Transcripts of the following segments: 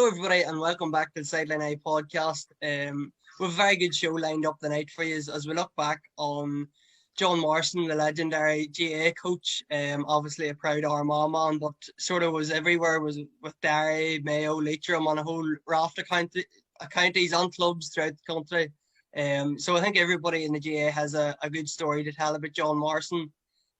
Hello, everybody, and welcome back to the Sideline Eye podcast. We have a very good show lined up tonight for you as we look back on John Morrison, the legendary GA coach. Obviously a proud Armagh man, but sort of was everywhere. Was with Derry, Mayo, Leitrim, on a whole raft of counties and clubs throughout the country. So I think everybody in the GA has a good story to tell about John Morrison.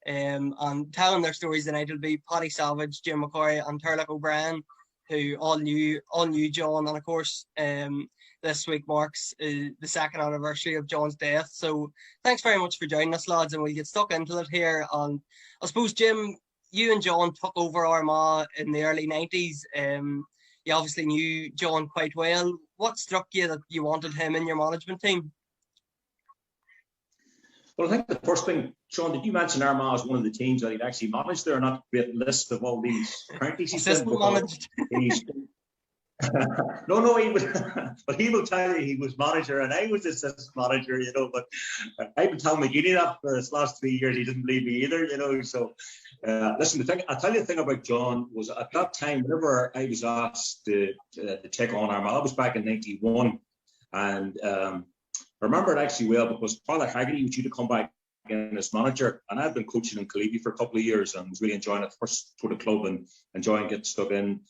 And telling their stories tonight will be Paddy Savage, Jim McCorry and Turlough O'Brien, who all knew John. And of course, this week marks the second anniversary of John's death. So thanks very much for joining us, lads, and we'll get stuck into it here. And I suppose, Jim, you and John took over Armagh in the early 90s. You obviously knew John quite well. What struck you that you wanted him in your management team? Well, I think the first thing, Sean, did you mention Armagh as one of the teams that he'd actually managed? There are not a great list of all these counties he's managed. No, he was, but he will tell you he was manager and I was assistant manager, but I've been telling McGeady that for his last 3 years. He didn't believe me either, so listen, I'll tell you the thing about John was at that time, whenever I was asked to take on Armagh, I was back in 91, and I remember it actually well because Father Haggerty was due to come back in as manager, and I'd been coaching in Caleeby for a couple of years and was really enjoying it, first sort of club and enjoying getting stuck in.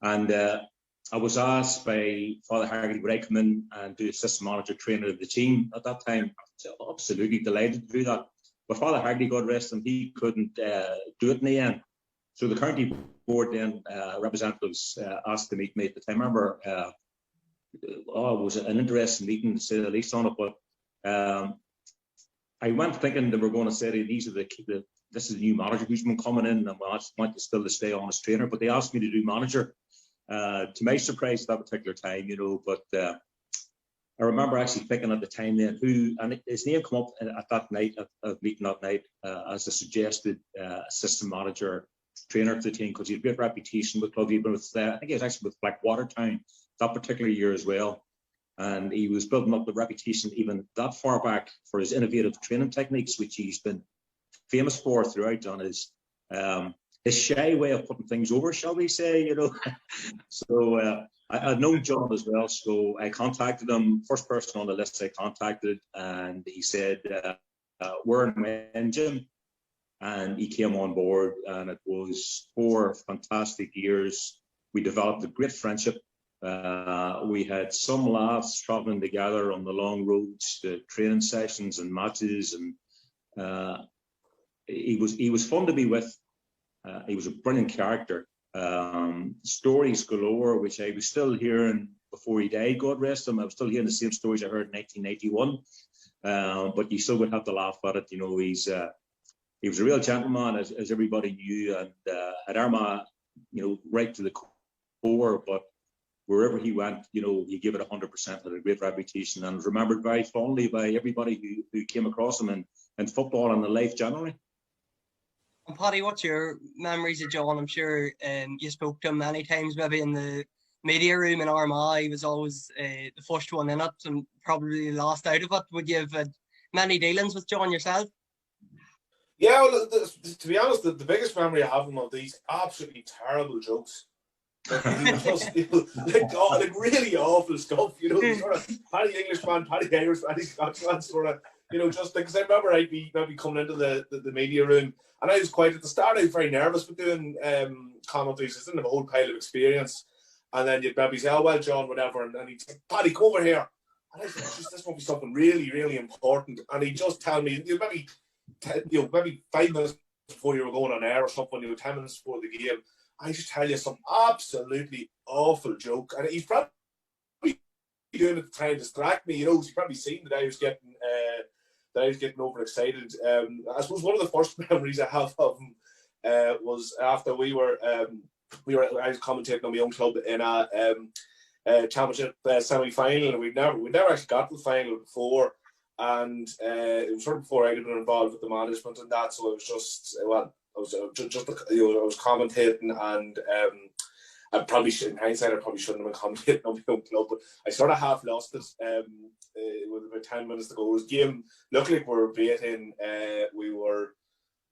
And I was asked by Father Haggerty, would I come in and do assistant manager trainer of the team at that time? I was absolutely delighted to do that. But Father Haggerty, God rest him, he couldn't do it in the end. So the county board then, representatives asked to meet me at the time. I remember it was an interesting meeting to say the least on it, but I went thinking they were going to say this is the new manager who's been coming in, and I want to still to stay on as trainer, but they asked me to do manager. To my surprise at that particular time, but I remember actually thinking at the time then and his name come up at that night, at meeting that night, as a suggested assistant manager trainer for the team, because he had a great reputation with club, even with I think he was actually with Blackwater Town that particular year as well, and he was building up the reputation even that far back for his innovative training techniques, which he's been famous for throughout, on his shy way of putting things over, shall we say, So I'd known John as well, so I contacted him, first person on the list I contacted, and he said, where and when, Jim? And he came on board, and it was 4 fantastic years. We developed a great friendship. We had some laughs traveling together on the long roads, the training sessions and matches, and he was fun to be with. He was a brilliant character. Stories galore, which I was still hearing before he died, God rest him. I was still hearing the same stories I heard in 1981. But you still would have to laugh at it. He was a real gentleman, as everybody knew, and at Armagh, right to the core. But wherever he went, he gave it 100%, had a great reputation, and was remembered very fondly by everybody who came across him in football and in life generally. And Paddy, what's your memories of John? I'm sure you spoke to him many times, maybe in the media room in Armagh. He was always the first one in it and probably the last out of it. Would you have had many dealings with John yourself? Yeah, well, to be honest, the biggest memory I have of him of these absolutely terrible jokes. Like really awful stuff, sort of Paddy Englishman, Paddy Irish, Paddy Scotsman, sort of, just because I remember I'd be coming into the media room, and I was quite at the start, I was very nervous with doing commentaries. I didn't have a whole pile of experience, and then you'd maybe say, oh well, John, whatever, and he'd say, Paddy, come over here, and I said, this must be something really, really important, and he'd just tell me, maybe 5 minutes before you were going on air or something, 10 minutes before the game, I just tell you some absolutely awful joke, and he's probably doing it to try and distract me. He's probably seen that I was getting overexcited. I suppose one of the first memories I have of him was after I was commentating on my own club in a championship semi-final, and we'd never actually got to the final before, and it was sort of before I'd been involved with the management and that, so it was just I was commentating, and I probably should, in hindsight, I probably shouldn't have been commentating on my own club, but I sort of half lost it with about 10 minutes to go. It was game, luckily we were beating, we were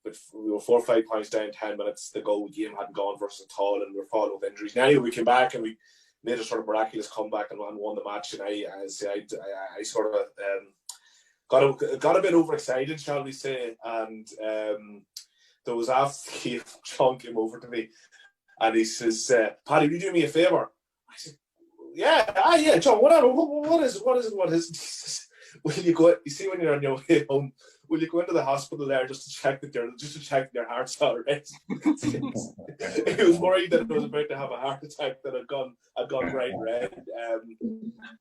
4 or 5 points down, 10 minutes to go. The game hadn't gone for us at all, and we were falling with injuries. And anyway, we came back and we made a sort of miraculous comeback and won the match. And I sort of got a bit overexcited, shall we say? And there was after the game, John came over to me and he says, "Paddy, will you do me a favour?" I said, yeah, John, whatever. What is it? He says, "Will you go? You see, when you're on your way home, will you go into the hospital there just to check that their heart's all right?" He was worried that I was about to have a heart attack, that I'd gone bright red.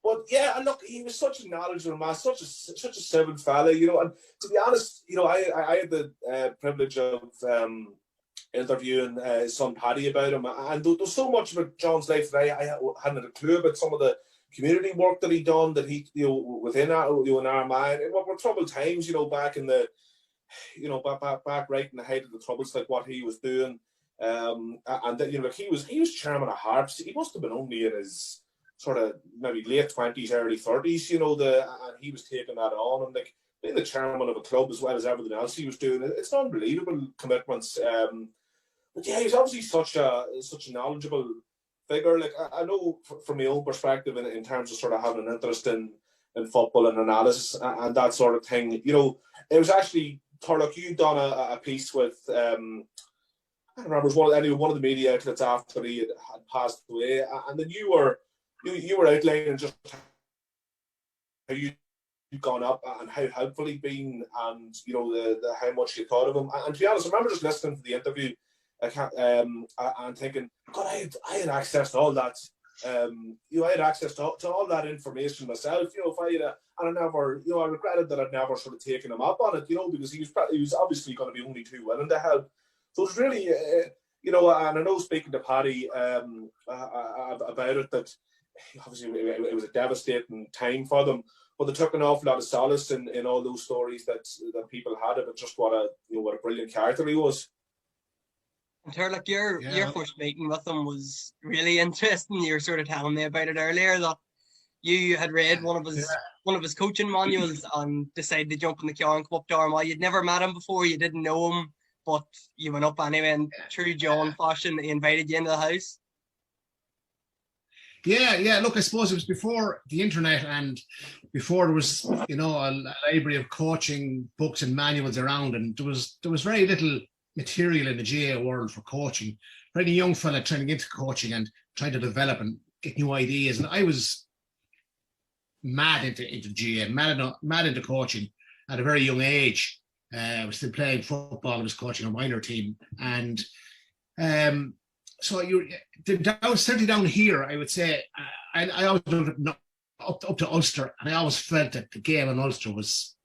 But yeah, look, he was such a knowledgeable man, such a civil fella, you know. And to be honest, you know, I had the privilege of interviewing his son Paddy about him, and there's so much about John's life that I hadn't a clue about. Some of the community work that he done, that he, you know, within in Armagh, it were troubled times, you know, back in the, you know, back right in the height of the troubles, like what he was doing, and that, you know, like he was chairman of Harps. He must have been only in his sort of maybe late 20s, early 30s, you know, and he was taking that on, and like being the chairman of a club as well as everything else he was doing. It's unbelievable commitments. But yeah, he's obviously such a knowledgeable figure. Like, I know from my own perspective in terms of sort of having an interest in football and analysis and that sort of thing, you know, it was actually, Turlough, you'd done a piece with, I don't remember, it was one of the media outlets after he had passed away, and then you were outlining just how you'd gone up and how helpful he'd been, and, you know, the how much you thought of him. And to be honest, I remember just listening to the interview, and thinking, God, I had access to all that. You know, I had access to all that information myself. You know, if I had and I never, you know, I regretted that I'd never sort of taken him up on it. You know, because he was obviously going to be only too willing to help. So it's really, you know, and I know, speaking to Paddy about it, that obviously it was a devastating time for them, but they took an awful lot of solace in all those stories that people had about just what a brilliant character he was. And Turlough, your first meeting with him was really interesting. You were sort of telling me about it earlier, that you had read one of his coaching manuals and decided to jump in the car and come up to Armagh. You'd never met him before, you didn't know him, but you went up anyway, and true John fashion, he invited you into the house. Yeah. Look, I suppose it was before the internet and before there was, you know, a library of coaching books and manuals around, and there was very little material in the GA world for coaching. For any young fella trying to get into coaching and trying to develop and get new ideas, and I was mad into GA, mad into coaching at a very young age. I was still playing football. I was coaching a minor team, and so certainly down here, I would say, I always up to Ulster, and I always felt that the game in Ulster was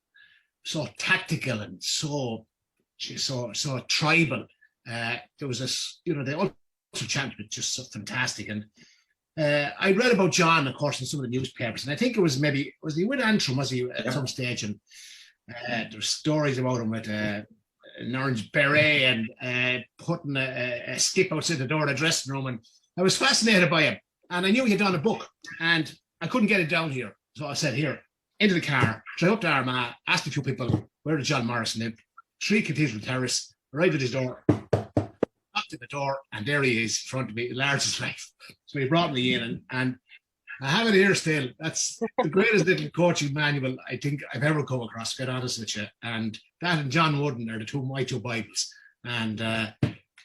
so tactical and so tribal. There was this, you know, the Ulster Championship just so fantastic, and I read about John, of course, in some of the newspapers, and I think was he with Antrim, was he at some stage, and there's stories about him with an orange beret and putting a skip outside the door of the dressing room, and I was fascinated by him, and I knew he had done a book, and I couldn't get it down here, so I said, here, into the car, drive up to Armagh, asked a few people where did John Morrison live, 3 Cathedral Terrace, arrived at his door, knocked at the door, and there he is in front of me, large as life. So he brought me in, and I have it here still. That's the greatest little coaching manual I think I've ever come across, to be honest with you. And that and John Wooden are my two Bibles. And I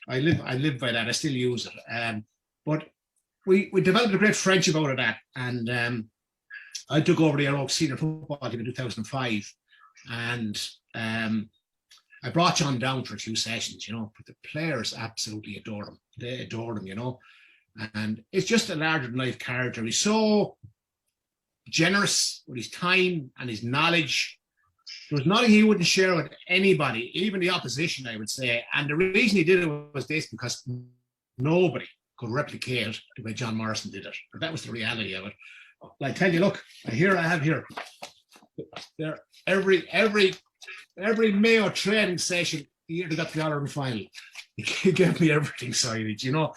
live by that. I still use it. But we developed a great friendship out of that. And I took over the Oak senior football team in 2005. And I brought John down for a few sessions, you know, but the players absolutely adore him. They adore him, you know. And it's just a larger than life character. He's so generous with his time and his knowledge. There was nothing he wouldn't share with anybody, even the opposition, I would say. And the reason he did it was this, because nobody could replicate the way John Morrison did it. But that was the reality of it. I tell you, look, I have here. There, every Mayo training session, they got the All-Ireland final. He gave me everything signage, you know.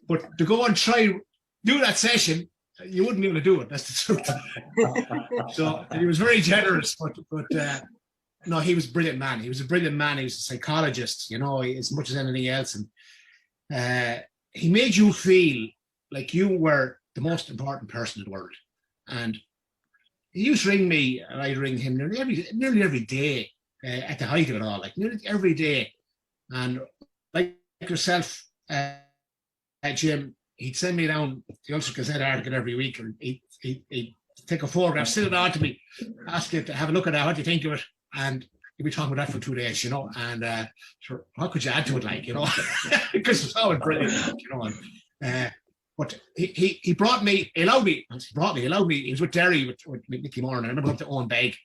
But to go and try do that session, you wouldn't be able to do it. That's the truth. So he was very generous, but no, he was a brilliant man. He was a brilliant man. He was a psychologist, you know, as much as anything else. And he made you feel like you were the most important person in the world. And he used to ring me, and I'd ring him nearly every day at the height of it all, like nearly every day. And like yourself, Jim, he'd send me down the Ulster Gazette article every week, and he'd take a photograph, send it on to me, ask you to have a look at that, what do you think of it? And he'd be talking about that for 2 days, you know, and sure, what could you add to it, like, you know, because it's always brilliant, you know. And, but he brought me, he allowed me, he was with Derry with Nicky Moore, and I remember going to Owen Begg.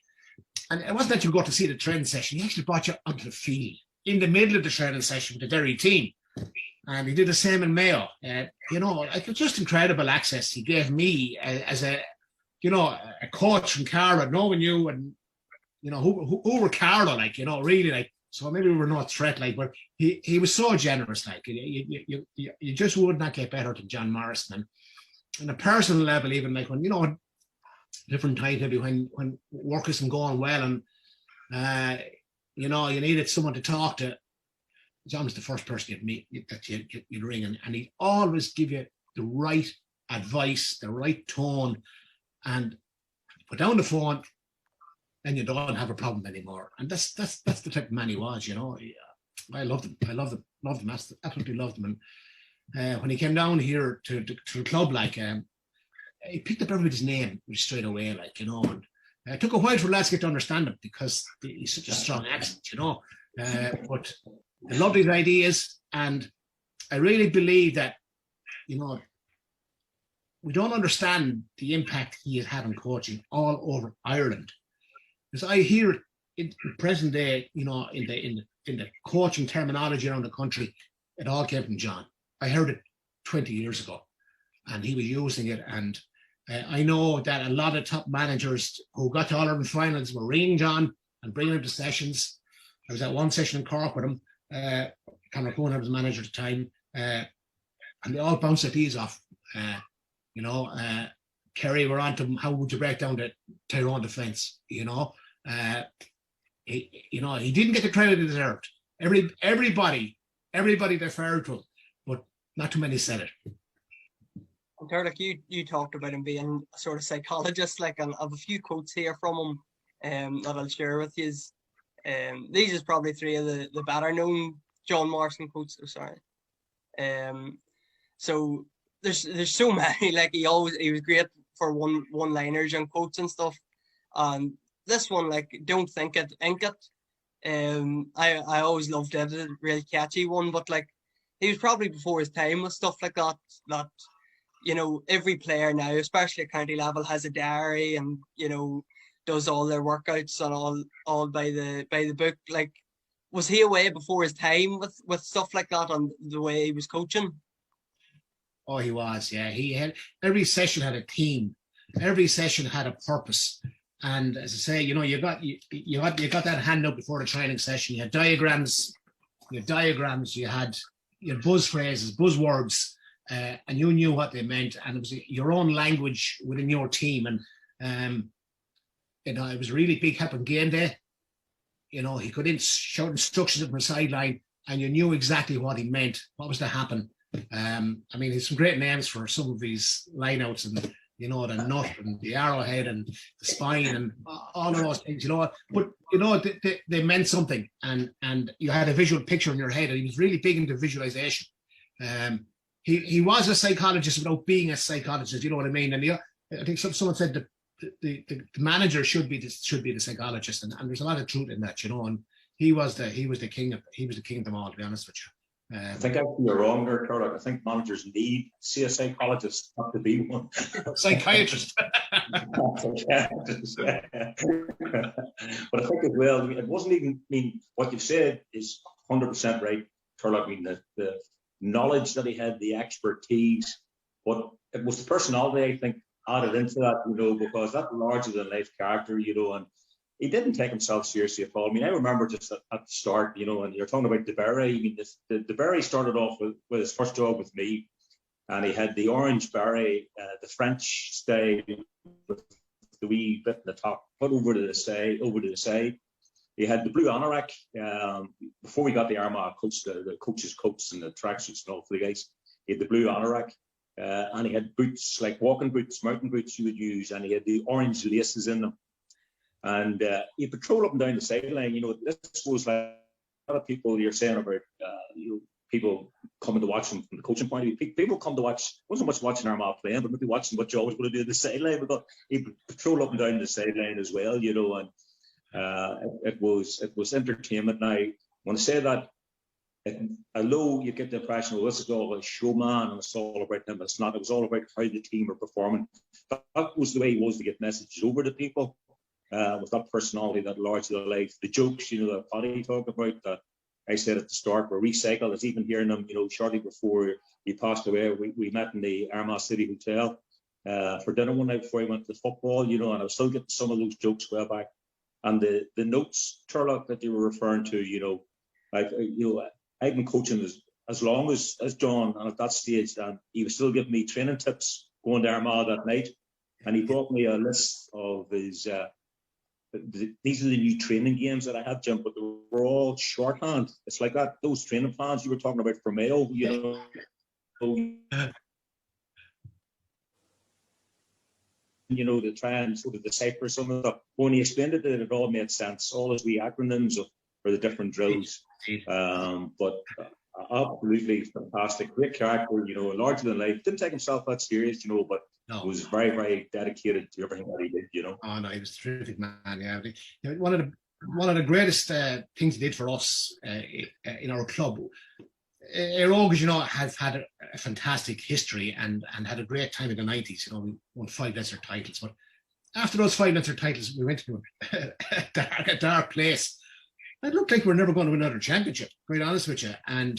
And it wasn't that you go to see the training session, he actually brought you onto the field in the middle of the training session with the Derry team. And he did the same in Mayo. You know, like, it's just incredible access he gave me as a, you know, a coach from Carlow, knowing you, and, you know, who were Carlow, like, you know, really, like, so maybe we were not a threat, like, but he was so generous, like, you just would not get better than John Morrison. And on a personal level, even, like, when, you know, different times, maybe when work isn't going well, and, you know, you needed someone to talk to, John was the first person you'd meet, that you'd ring, and he'd always give you the right advice, the right tone, and put down the phone, and you don't have a problem anymore. And that's the type of man he was, you know. I loved him. Absolutely loved him. And when he came down here to the club, like, he picked up everybody's name straight away, like, you know. And it took a while for lads to get to understand him because he's such a strong accent, you know. But I loved his ideas, and I really believe that, you know, we don't understand the impact he has had on coaching all over Ireland. Because I hear in present day, you know, in the coaching terminology around the country, it all came from John. I heard it 20 years ago, and he was using it. And I know that a lot of top managers who got to All-Ireland finals were ringing John and bringing him to sessions. I was at one session in Cork with him. Cameron Cohen was manager at the time, and they all bounced their tees off. You know, Kerry were on to him, how would you break down the Tyrone defence? You know, he didn't get the credit he deserved. Everybody deferred to him, but not too many said it. And Turlough, you talked about him being a sort of psychologist, like, and I have a few quotes here from him that I'll share with you. These is probably three of the better known John Morrison quotes. So there's so many. Like, he was great for one-liners and quotes and stuff. And this one, like, don't think it, ink it. I always loved it. It's a really catchy one, but, like, he was probably before his time with stuff like that. That, you know, every player now, especially at county level, has a diary and, you know, does all their workouts and all by the book. Like, was he away before his time with stuff like that on the way he was coaching? Oh, he was, yeah. He had, every session had a theme, every session had a purpose. And as I say, you know, you got that handout before the training session. You had diagrams, you had buzz phrases, buzzwords, and you knew what they meant, and it was your own language within your team. And you know, it was a really big help on game day. You know, he could shout instructions from the sideline, and you knew exactly what he meant, what was to happen. I mean, he's some great names for some of these lineouts, and, you know, the nut and the arrowhead and the spine and all of those things, you know. But, you know, they meant something, and you had a visual picture in your head, and he was really big into visualization. He was a psychologist without being a psychologist, you know what I mean? And I think someone said that the manager should be the psychologist, and there's a lot of truth in that, you know. And he was the king of them all, to be honest with you. I think actually you're wrong there, Turlough. I think managers need see a psychologist, not to be one. Psychiatrist. But I think as well, it wasn't even, I mean, what you've said is 100% right, Turlough. I mean, the knowledge that he had, the expertise, but it was the personality, I think, added into that, you know, because that larger than life character, you know, and he didn't take himself seriously at all. I mean, I remember just at the start, you know, and you're talking about DeBerry. I mean, the Berry started off with his first job with me, and he had the orange Berry, the French style with the wee bit in the top, put over to the side. He had the blue anorak. Before we got the Armagh coach, the coach's coats and the tracksuits and all for the guys. He had the blue anorak. and he had boots, like walking boots, mountain boots you would use, and he had the orange laces in them. And he'd patrol up and down the sideline. This was like a lot of people you're saying about, people coming to watch him from the coaching point of view. People come to watch, wasn't much watching Armagh playing, but maybe watching what you always want to do at the sideline, because he'd patrol up and down the sideline as well, and it was entertainment. Now, when I say that, although you get the impression, well, this is all a showman and it's all about him, it's not. It was all about how the team are performing. That was the way he was to get messages over to people, with that personality, that larger than life. The jokes, that Paddy talked about, that I said at the start, were recycled. It's even hearing them, shortly before he passed away. We met in the Armagh City Hotel for dinner one night before he went to football, and I was still getting some of those jokes well back. And the notes, Turlough, that you were referring to, I've been coaching as long as John, and at that stage, and he was still giving me training tips going to Armagh that night. And he brought me a list of his, these are the new training games that I had, Jim, but they were all shorthand. It's like that, those training plans you were talking about for Mayo, to try and sort of decipher some of that. When he explained it all made sense, all his wee acronyms for the different drills. But absolutely fantastic, great character, larger than life. Didn't take himself that serious, but was very, very dedicated to everything that he did, Oh no, he was a terrific man. Yeah, one of the greatest things he did for us in our club. Eroge, has had a fantastic history and had a great time in the 90s. We won 5 Leinster titles, but after those 5 Leinster titles, we went to a dark place. It looked like we were never going to win another championship, quite honest with you. And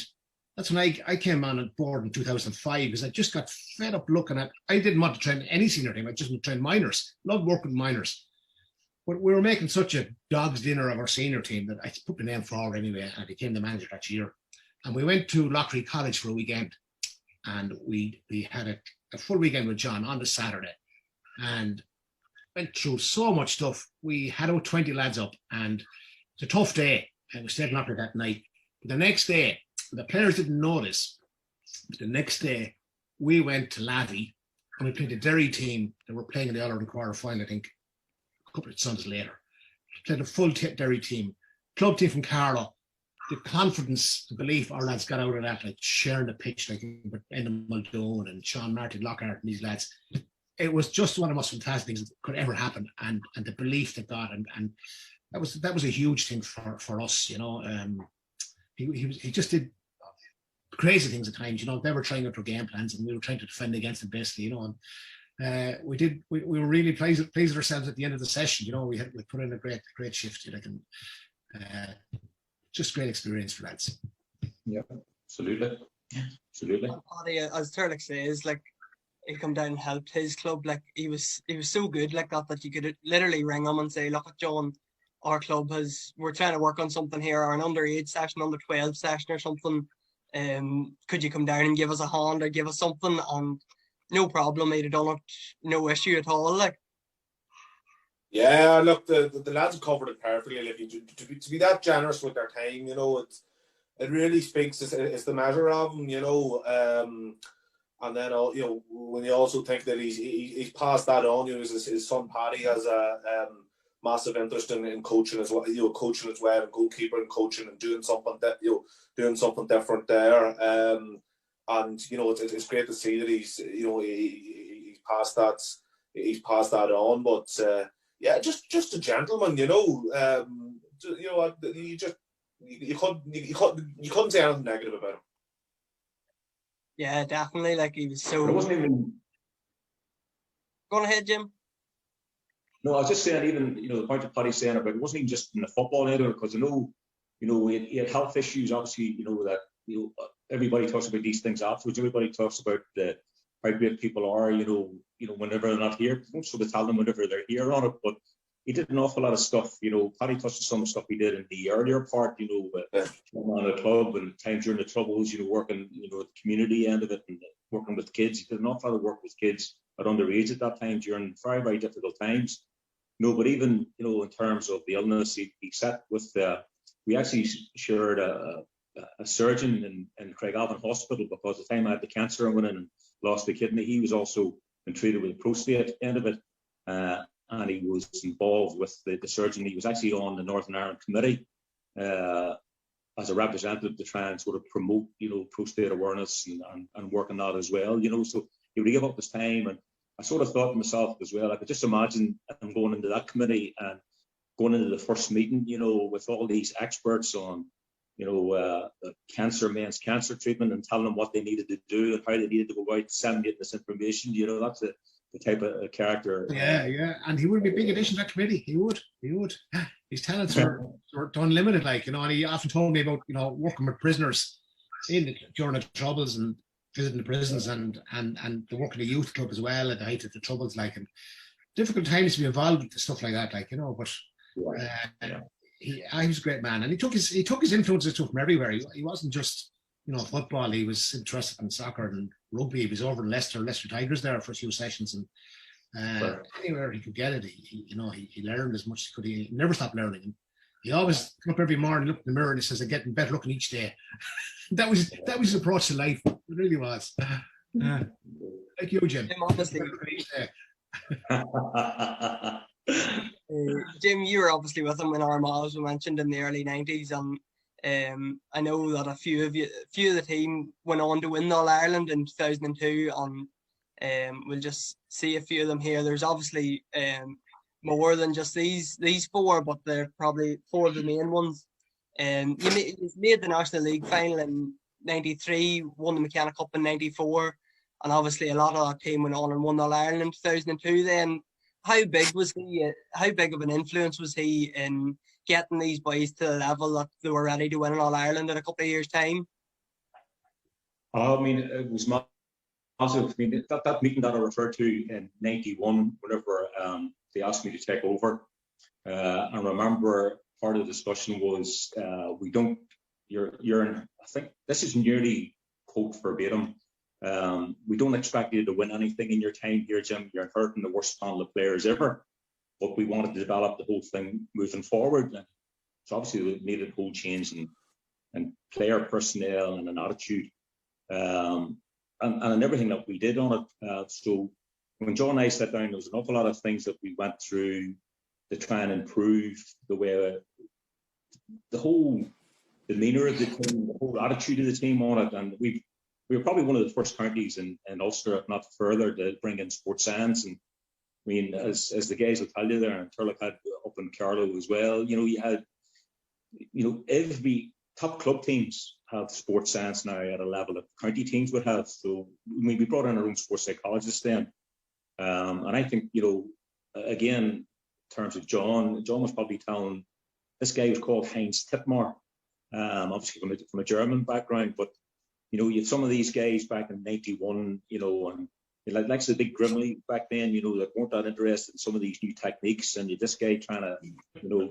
that's when I came on board in 2005, because I just got fed up looking at, I didn't want to train any senior team. I just want to train minors. Loved working with minors. But we were making such a dog's dinner of our senior team that I put the name forward anyway, and I became the manager that year. And we went to Loughree College for a weekend, and we had a full weekend with John on the Saturday, and went through so much stuff. We had about 20 lads up, and it's a tough day. And we stayed in Loughree that night. But the next day, the players didn't know this, but the next day we went to Laddie and we played the Derry team that were playing in the All-Ireland quarter-final, I think, a couple of Sundays later. We played a full Derry team, club team from Carlow. The confidence, the belief our lads got out of that, like sharing the pitch, like with Enda Muldoon and Sean Martin Lockhart and these lads. It was just one of the most fantastic things that could ever happen, and the belief they got, and that was a huge thing for us, He just did crazy things at times, They were trying out their game plans, and we were trying to defend against them basically, And we were really pleased with ourselves at the end of the session. We put in a great shift, and just great experience for lads. Yeah, absolutely. Paddy, as Turlough says, like, he come down and helped his club. Like, he was so good like that you could literally ring him and say, look at John, our club we're trying to work on something here, or an underage session, under 12 session or something. Could you come down and give us a hand or give us something? And no problem, he'd have done it, no issue at all. Like, yeah, look, the lads have covered it perfectly. Like, to be that generous with their time, it really speaks. It's the measure of them, and then when you also think that he's passed that on. His son Paddy has a massive interest in coaching as well. Coaching as well, and goalkeeper and coaching and doing something doing something different there. And it's great to see that he's passed that. He's passed that on, but. Yeah, just a gentleman, you couldn't say anything negative about him. Yeah, definitely. Like, he was so. It wasn't even. Go on ahead, Jim. No, I was just saying, even the point that Paddy's saying about it wasn't even just in the football either, because he had health issues. Obviously, that everybody talks about these things afterwards. Everybody talks about how great people are, whenever they're not here. Don't sort of tell them whenever they're here on it, but he did an awful lot of stuff. Paddy touched on some stuff he did in the earlier part, on the club and time during the Troubles, working, the community end of it and working with kids. He did an awful lot of work with kids at underage at that time during very, very difficult times. But even, in terms of the illness, he sat with, we actually shared a surgeon in Craigavon Hospital, because the time I had the cancer I went in, and lost a kidney. He was also been treated with the prostate end of it, and he was involved with the surgeon. He was actually on the Northern Ireland committee as a representative to try and sort of promote, prostate awareness and work on that as well. So he would give up his time, and I sort of thought to myself as well, I could just imagine him going into that committee and going into the first meeting, with all these experts on, men's cancer treatment, and telling them what they needed to do and how they needed to go out disseminating this information. That's the type of character. Yeah. And he would be a big addition to that committee. He would. His talents are unlimited, and he often told me about, working with prisoners during the Troubles and visiting the prisons and the work in the youth club as well at the height of the Troubles, and difficult times to be involved with stuff like that, but he was a great man, and he took his influences from everywhere. He wasn't just football. He was interested in soccer and rugby. He was over in Leicester Tigers there for a few sessions, and anywhere he could get it, he learned as much as he could. He never stopped learning. And he always come up every morning, looked in the mirror, and he says, "I'm getting better looking each day." that was his approach to life. It really was. Like you, Jim. Jim, you were obviously with him in Armagh, as we mentioned, in the early 90s, and I know that a few of the team went on to win All Ireland in 2002, and we'll just see a few of them here. There's obviously more than just these four, but they're probably four of the main ones. You made the National League final in 93, won the McKenna Cup in 94, and obviously a lot of that team went on and won All Ireland in 2002 then. How big was he? How big of an influence was he in getting these boys to the level that they were ready to win All Ireland in a couple of years' time? I mean, it was massive. I mean, that meeting that I referred to in 91, whenever they asked me to take over, I remember part of the discussion was, I think this is nearly quote verbatim. We don't expect you to win anything in your time here, Jim. You're inheriting the worst panel of players ever. But we wanted to develop the whole thing moving forward. And so obviously we needed a whole change in player personnel and an attitude, and in everything that we did on it. So when John and I sat down, there was an awful lot of things that we went through to try and improve the way, the whole demeanour of the team, the whole attitude of the team on it. And we were probably one of the first counties in Ulster, if not further, to bring in sports science. And I mean, as the guys will tell you there, and Turlough had up in Carlow as well, you had, every top club teams have sports science now at a level that county teams would have. So I mean, we brought in our own sports psychologists then. And I think, again, in terms of John was probably telling, this guy was called Heinz Tippmar, obviously from a German background, but you had some of these guys back in 91, and like the big Grimley back then, that weren't that interested in some of these new techniques, and this guy trying to,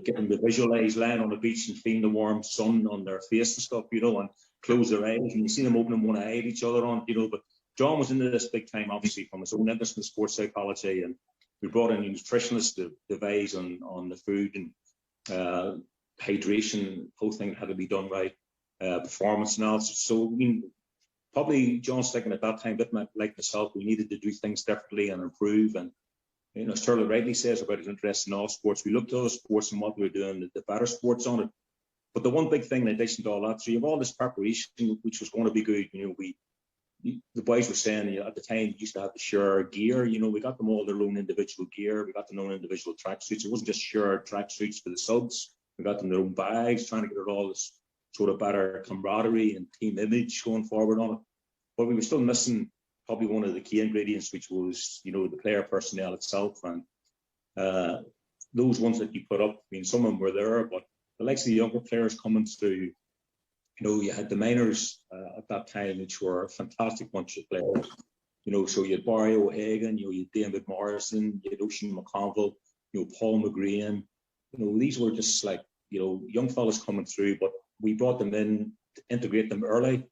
get them to visualize lying on the beach and feeling the warm sun on their face and stuff, and close their eyes, and you see them opening one eye at each other on, but John was into this big time, obviously, from his own interest in sports psychology, and we brought in nutritionists to advise on the food and hydration, whole thing had to be done right, performance analysis. So, I mean, probably John's thinking at that time, a bit like myself, we needed to do things differently and improve. And, as Turlough rightly says about his interest in all sports, we looked at other sports and what we were doing, the better sports on it. But the one big thing in addition to all that, so you have all this preparation, which was going to be good. The boys were saying, at the time, we used to have to share gear. We got them all their own individual gear. We got them their own individual tracksuits. It wasn't just shared tracksuits for the subs. We got them their own bags, trying to get all this sort of better camaraderie and team image going forward on it. But we were still missing probably one of the key ingredients, which was, the player personnel itself. And those ones that you put up, I mean, some of them were there, but the likes of the younger players coming through, you had the minors at that time, which were a fantastic bunch of players. So you had Barry O'Hagan, you had David Morrison, you had Oisin McConville, Paul McGrain. These were just like, young fellas coming through, but we brought them in to integrate them early,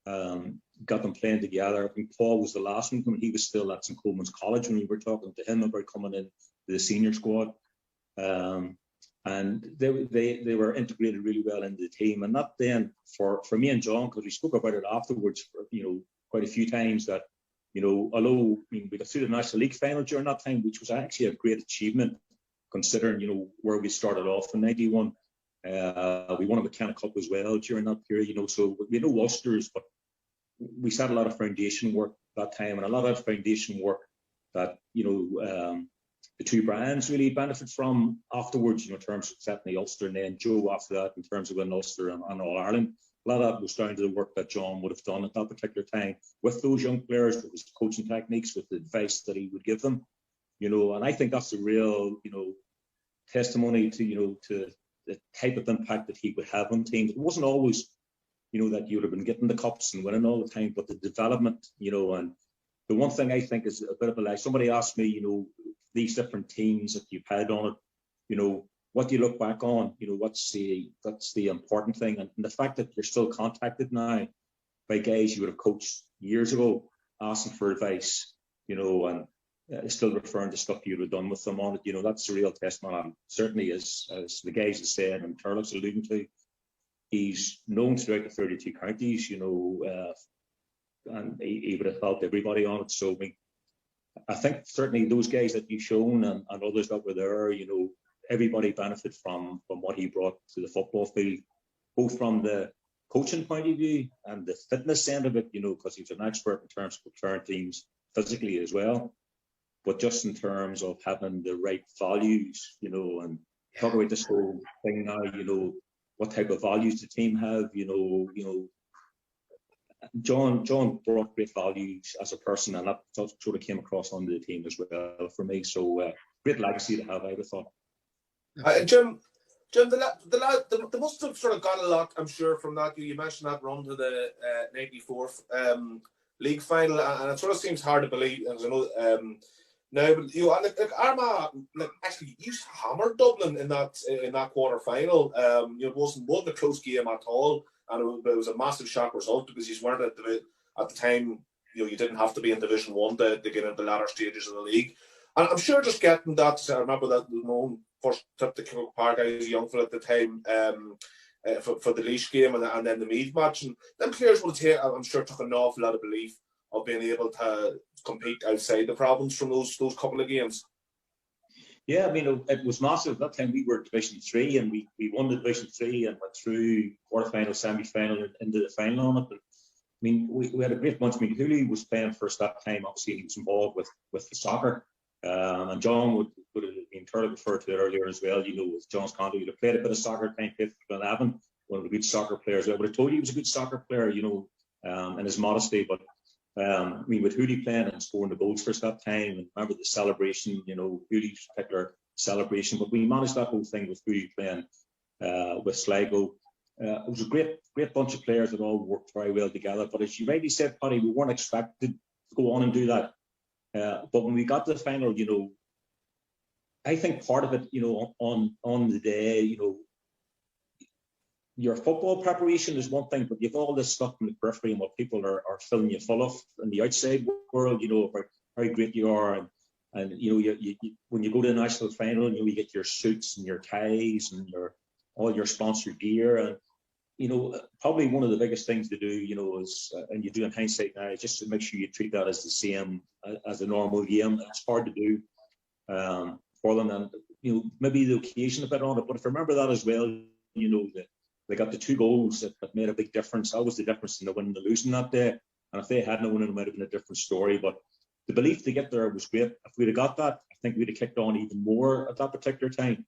got them playing together. I think Paul was the last one. He was still at St. Coleman's College when we were talking to him about coming in to the senior squad. And they were integrated really well into the team. And that then, for me and John, because we spoke about it afterwards, quite a few times, that You know, although we got through the National League final during that time, which was actually a great achievement considering, you know, where we started off in '91. We won a McKenna Cup as well during that period, you know, so we know Ulsters, but we started a lot of foundation work that time, and a lot of foundation work that, you know, the two brands really benefit from afterwards, you know, in terms of setting the Ulster, and then Joe after that in terms of winning Ulster and All Ireland. A lot of that was down to the work that John would have done at that particular time with those young players, with his coaching techniques, with the advice that he would give them, you know, and I think that's a real, you know, testimony to, you know, to the type of impact that he would have on teams. It wasn't always, you know, that you would have been getting the cups and winning all the time, but the development, you know, and the one thing I think is a bit of a lie. Somebody asked me, you know, these different teams that you've had on it, you know, what do you look back on? You know, that's the important thing. And the fact that you're still contacted now by guys you would have coached years ago, asking for advice, you know, and still referring to stuff you would have done with them on it, you know, that's a real testament. And certainly, as the guys have said, and Turlough's alluding to, he's known throughout the 32 counties, you know, and he would have helped everybody on it. So I think certainly those guys that you've shown and others that were there, you know, everybody benefited from what he brought to the football field, both from the coaching point of view and the fitness end of it, you know, because he's an expert in terms of preparing teams physically as well, but just in terms of having the right values, you know, and talk about this whole thing now, you know, what type of values the team have, you know, John brought great values as a person, and that sort of came across onto the team as well for me. So great legacy to have, I would have thought. Jim, they must have sort of got a lot, I'm sure, from that. You mentioned that run to the '94 league final, and it sort of seems hard to believe, as I know. Now, but you know, like Armagh, like actually used to hammer Dublin in that quarter final. You know, it wasn't a close game at all, and it was a massive shock result because you weren't at the time. You know, you didn't have to be in Division 1 to get into the latter stages of the league. And I'm sure just getting that, I remember that my own first trip to Kilcock Park, I was a young fella at the time, for the Laois game and then the Meath match. And them players would have I'm sure took an awful lot of belief of being able to compete outside the province from those couple of games. Yeah, I mean, it was massive. That time we were Division 3 and we won the Division 3 and went through quarter-final, semi-final, into the final on it. But, I mean, we had a great bunch. I mean, Hooley was playing first that time. Obviously, he was involved with the soccer. And John would have been Turlough referred to it earlier as well. You know, with John's conduct, he would have played a bit of soccer, played for Glenavon, one of the good soccer players. I would have told you he was a good soccer player, you know, in his modesty. But I mean, with Hooley playing and scoring the goals for us that time, and remember the celebration, you know, Hooley's particular celebration. But we managed that whole thing with Hooley playing with Sligo. It was a great bunch of players that all worked very well together. But as you rightly said, Paddy, we weren't expected to go on and do that. But when we got to the final, you know, I think part of it, you know, on the day, you know, your football preparation is one thing, but you've all this stuff in the periphery and what people are filling you full of in the outside world, you know, how great you are. And you know, you when you go to the national final, you know, you get your suits and your ties and all your sponsored gear. And, you know, probably one of the biggest things to do, you know, is, and you do in hindsight now, is just to make sure you treat that as the same as a normal game. It's hard to do for them, and, you know, maybe the occasion a bit on it. But if I remember that as well, you know, that they got the 2 goals that made a big difference. That was the difference in the winning and the losing that day. And if they hadn't won, it might have been a different story. But the belief to get there was great. If we'd have got that, I think we'd have kicked on even more at that particular time.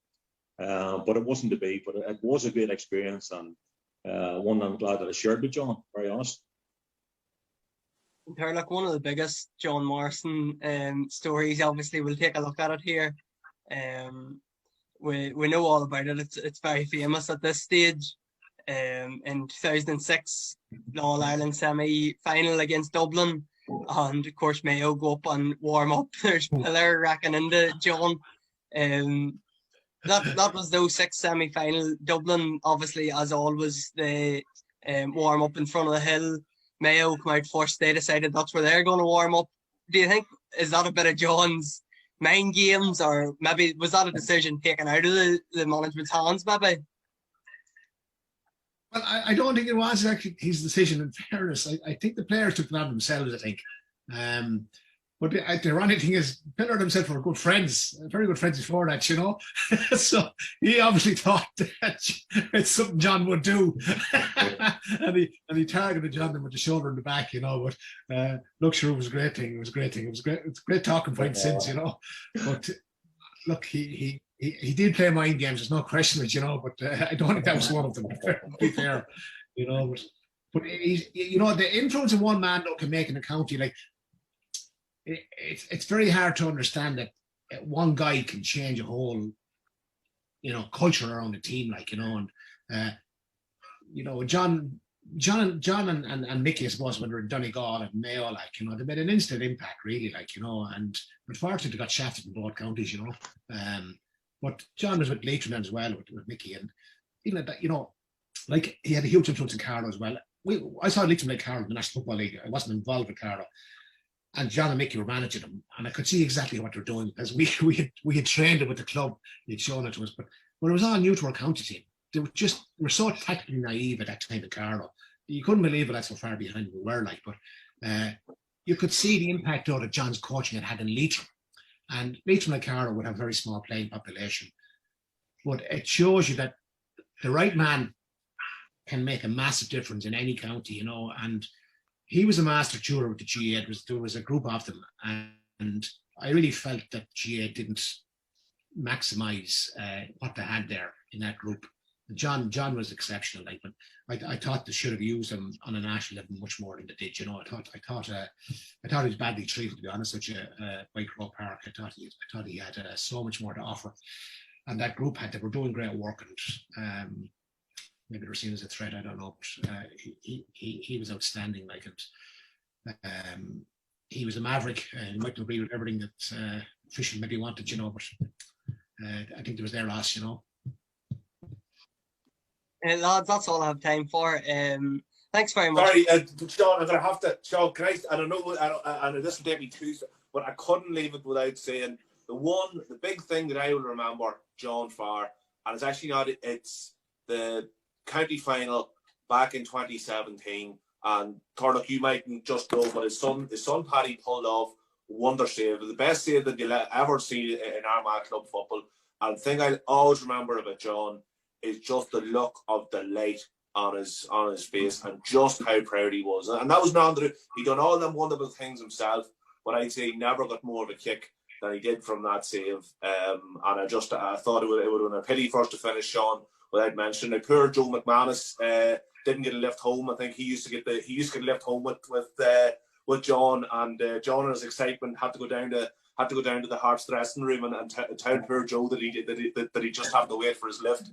But it wasn't to be. But it was a great experience, and one I'm glad that I shared with John, very honest. Like one of the biggest John Morrison stories, obviously we'll take a look at it here. We know all about it. It's very famous at this stage. In 2006, the All-Ireland semi-final against Dublin, and of course Mayo go up and warm up. There's Pillar racking into John. That was the 06 semi-final. Dublin, obviously, as always, they warm up in front of the hill. Mayo come out first. They decided that's where they're going to warm up. Do you think, is that a bit of John's mind games, or maybe was that a decision taken out of the management's hands, maybe? Well, I don't think it was actually his decision, in fairness. I think the players took that on themselves, I think. But the ironic thing is, Pillar and himself were good friends, very good friends before that, you know. So he obviously thought that it's something John would do, and he targeted John with the shoulder in the back, you know. But look, sure, it was a great thing. It was a great thing. It's a great talking point since, you know. But look, he did play mind games. There's no question of it, you know. But I don't think that was one of them. To be fair, you know. But you know, the influence of one man though can make in a county like. It's very hard to understand that one guy can change a whole, you know, culture around the team, like, you know, and you know, John and Mickey, I suppose, when they were in Donegal and Mayo, like, you know, they made an instant impact, really, like, you know, and unfortunately they got shafted in both counties, you know. But John was with Leitrim as well with Mickey, and you know that, you know, like he had a huge influence in Carlow as well. I saw Leitrim like Carlow in the National Football League. I wasn't involved with Carlow. And John and Mickey were managing them, and I could see exactly what they were doing because we had trained them with the club. He'd shown it to us, but when it was all new to our county team, they were so tactically naive at that time in Carlow. You couldn't believe it. That's how far behind we were, like. But you could see the impact though that John's coaching had in Leitrim, and Leitrim and Carlow would have a very small playing population, but it shows you that the right man can make a massive difference in any county, you know, and. He was a master tutor with the GA. There was a group of them, and I really felt that GA didn't maximise what they had there in that group. John was exceptional, like, but I thought they should have used him on a national level much more than they did. You know, I thought he was badly treated, to be honest with you, by Croke Park. I thought he had so much more to offer, and that group they were doing great work, and. Maybe they were seen as a threat, I don't know. But, he was outstanding, like, and he was a maverick. He mightn't agree with everything that Fisher maybe wanted, you know, but I think there was their loss, you know. Lads, that's all I have time for. Thanks very much. Sorry, Sean, I'm going to have to, Sean, can I don't know, and this will take me too, but I couldn't leave it without saying the big thing that I will remember John for, and it's actually not, it's the county final back in 2017, and Turlough, you mightn't just know, but his son Paddy pulled off wonder save, the best save that you'll ever see in Armagh club football. And the thing I always remember about John is just the look of delight on his face and just how proud he was. And that was not he done all them wonderful things himself, but I'd say he never got more of a kick than he did from that save. And I thought it would have been a pity for us to finish, Sean, without mentioning. Poor Joe McManus didn't get a lift home. I think he used to get a lift home with John, and John in his excitement had to go down to the Hearts dressing room and tell poor Joe that he just had to wait for his lift.